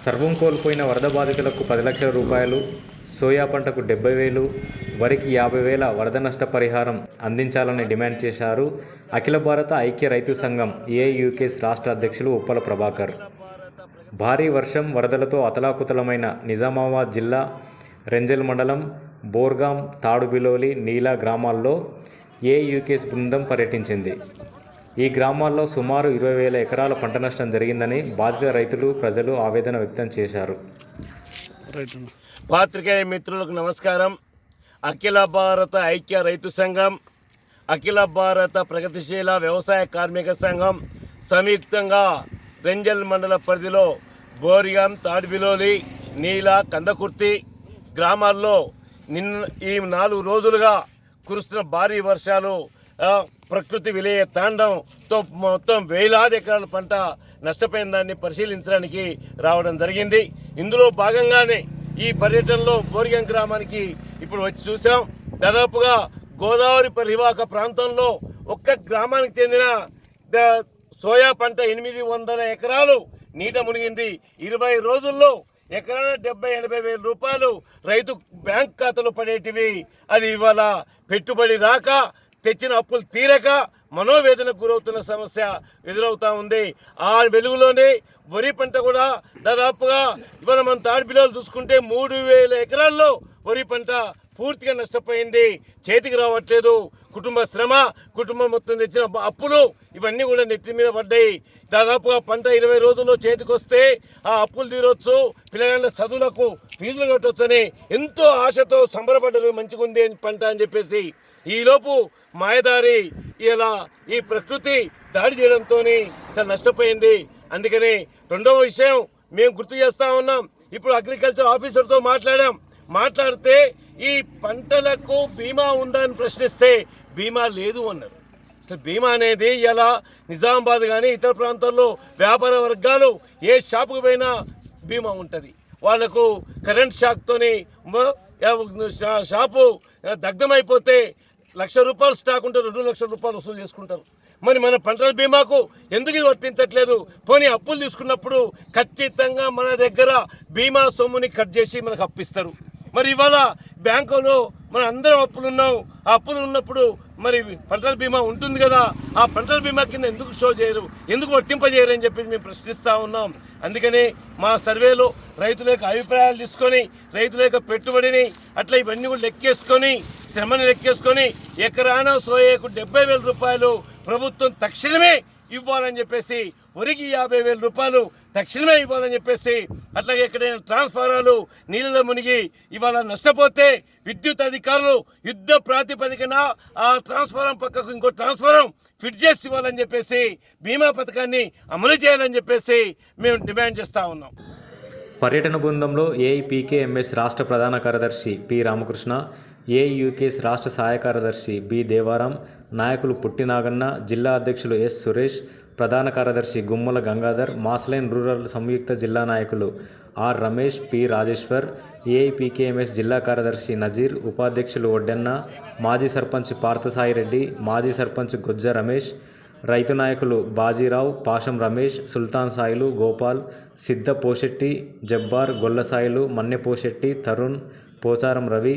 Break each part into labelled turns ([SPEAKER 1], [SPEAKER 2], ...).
[SPEAKER 1] సర్వం కోల్పోయిన వరద బాధితులకు 10 లక్షల రూపాయలు, సోయా పంటకు 70,000, వరికి 50,000 వరద నష్ట పరిహారం అందించాలని డిమాండ్ చేశారు అఖిల భారత ఐక్య రైతు సంఘం ఏఐయూకేస్ రాష్ట్ర అధ్యక్షులు ఉప్పల ప్రభాకర్. భారీ వర్షం, వరదలతో అతలాకుతలమైన నిజామాబాద్ జిల్లా రెంజల్ మండలం బోర్గాం, తాడుబిలోలి, నీలా గ్రామాల్లో ఏఐయూకేస్ బృందం పర్యటించింది. ఈ గ్రామాల్లో సుమారు 20,000 ఎకరాల పంట నష్టం జరిగిందని బాధిత రైతులు, ప్రజలు ఆవేదన వ్యక్తం చేశారు.
[SPEAKER 2] పాత్రికేయ మిత్రులకు నమస్కారం. అఖిల భారత ఐక్య రైతు సంఘం, అఖిల భారత ప్రగతిశీల వ్యవసాయ కార్మిక సంఘం సంయుక్తంగా రెంజల్ మండల పరిధిలో బోర్గాం, తాడుబిలోలి, నీలా, కందకుర్తి గ్రామాల్లో ఈ 4 రోజులుగా కురుస్తున్న భారీ వర్షాలు, ప్రకృతి విలయ తాండంతో మొత్తం వేలాది ఎకరాల పంట నష్టపోయిన దాన్ని పరిశీలించడానికి రావడం జరిగింది. ఇందులో భాగంగానే ఈ పర్యటనలో బోర్గాం గ్రామానికి ఇప్పుడు వచ్చి చూసాం. దాదాపుగా గోదావరి పరివాహక ప్రాంతంలో ఒక్క గ్రామానికి చెందిన సోయా పంట 800 ఎకరాలు నీట మునిగింది. 20 రోజుల్లో ఎకరాన 70-80 వేల రూపాయలు రైతు బ్యాంక్ ఖాతాలో పడేటివి. అది ఇవాళ పెట్టుబడి రాక, తెచ్చిన అప్పులు తీరక మనోవేదనకు గురవుతున్న సమస్య ఎదురవుతా ఉంది. ఆ వెలుగులోనే వరి పంట కూడా దాదాపుగా ఇవాళ మనం తాడుబిలోలు చూసుకుంటే 3,000 ఎకరాల్లో వరి పంట పూర్తిగా నష్టపోయింది. చేతికి రావట్లేదు. కుటుంబ శ్రమ, కుటుంబం మొత్తం తెచ్చిన అప్పులు ఇవన్నీ కూడా నెత్తి మీద పడ్డాయి. దాదాపుగా పంట 20 రోజుల్లో చేతికి వస్తే ఆ అప్పులు తీరొచ్చు, పిల్లల చదువులకు ఫీజులు కట్టొచ్చని ఎంతో ఆశతో సంబరపడ్డారు. మంచిగా ఉంది పంట అని చెప్పేసి ఈలోపు మాయదారి ఇలా ఈ ప్రకృతి దాడి చేయడంతో చాలా నష్టపోయింది. అందుకని రెండవ విషయం మేము గుర్తు చేస్తా ఉన్నాం. ఇప్పుడు అగ్రికల్చర్ ఆఫీసర్తో మాట్లాడితే ఈ పంటలకు బీమా ఉందా అని ప్రశ్నిస్తే బీమా లేదు అన్నారు. అసలు బీమా అనేది ఇలా నిజామాబాద్ కానీ ఇతర ప్రాంతాల్లో వ్యాపార వర్గాలు ఏ షాపుకు పోయినా బీమా ఉంటుంది. వాళ్లకు కరెంట్ షాక్తోని షాపు దగ్ధమైపోతే ₹1,00,000 స్టాక్ ఉంటే ₹2,00,000 వసూలు చేసుకుంటారు. మరి మన పంటల బీమాకు ఎందుకు ఇది వర్తించట్లేదు? పోనీ అప్పులు తీసుకున్నప్పుడు ఖచ్చితంగా మన దగ్గర బీమా సొమ్ముని కట్ చేసి మనకు అప్పిస్తారు. మరి ఇవాళ బ్యాంకులో మన అందరం అప్పులున్నాం. ఆ అప్పులు ఉన్నప్పుడు మరి పంటల బీమా ఉంటుంది కదా, ఆ పంటల బీమా కింద ఎందుకు షో చేయరు, ఎందుకు వర్తింపజేయరు అని చెప్పి మేము ప్రశ్నిస్తూ ఉన్నాం. అందుకని మా సర్వేలో రైతుల యొక్క అభిప్రాయాలు తీసుకొని, రైతుల యొక్క పెట్టుబడిని అట్లా ఇవన్నీ కూడా లెక్కేసుకొని, శ్రమని లెక్కేసుకొని ఎకరాన సోయాకు 70,000 రూపాయలు ప్రభుత్వం తక్షణమే ఇవ్వాలని చెప్పేసి, వరికి 50,000 రూపాయలు తక్షణమే ఇవ్వాలని చెప్పేసి, అట్లాగే ఎక్కడైనా ట్రాన్స్ఫారాలు నీళ్ళలో మునిగి ఇవాళ నష్టపోతే విద్యుత్ అధికారులు యుద్ధ ప్రాతిపదికన ఆ ట్రాన్స్ఫారం పక్కకు ఇంకో ట్రాన్స్ఫారం ఫిట్ చేసి ఇవ్వాలని చెప్పేసి, బీమా పథకాన్ని అమలు చేయాలని చెప్పేసి మేము డిమాండ్ చేస్తూ ఉన్నాం.
[SPEAKER 1] పర్యటన బృందంలో ఏఐపీకేఎంఎస్ రాష్ట్ర ప్రధాన కార్యదర్శి పి రామకృష్ణ, ఏఐయూకేస్ రాష్ట్ర సహాయ కార్యదర్శి బి దేవారాం, నాయకులు పుట్టి నాగన్న, జిల్లా అధ్యక్షులు ఎస్ సురేష్, ప్రధాన కార్యదర్శి గుమ్మల గంగాధర్, మాస్లైన్ రూరల్ సంయుక్త జిల్లా నాయకులు ఆర్ రమేష్, పి రాజేశ్వర్, ఏఐపీకేఎంఎస్ జిల్లా కార్యదర్శి నజీర్, ఉపాధ్యక్షులు ఒడ్డెన్న, మాజీ సర్పంచ్ పార్థసాయిరెడ్డి, మాజీ సర్పంచ్ గొజ్జ రమేష్, రైతు నాయకులు బాజీరావు, పాషం రమేష్, సుల్తాన్ సాయిలు, గోపాల్, సిద్ధ పోషెట్టి, జబ్బార్, గొల్లసాయిలు, మన్నె పోషెట్టి, తరుణ్, పోచారం రవి,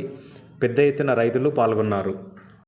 [SPEAKER 1] పెద్ద ఎత్తున రైతులు పాల్గొన్నారు.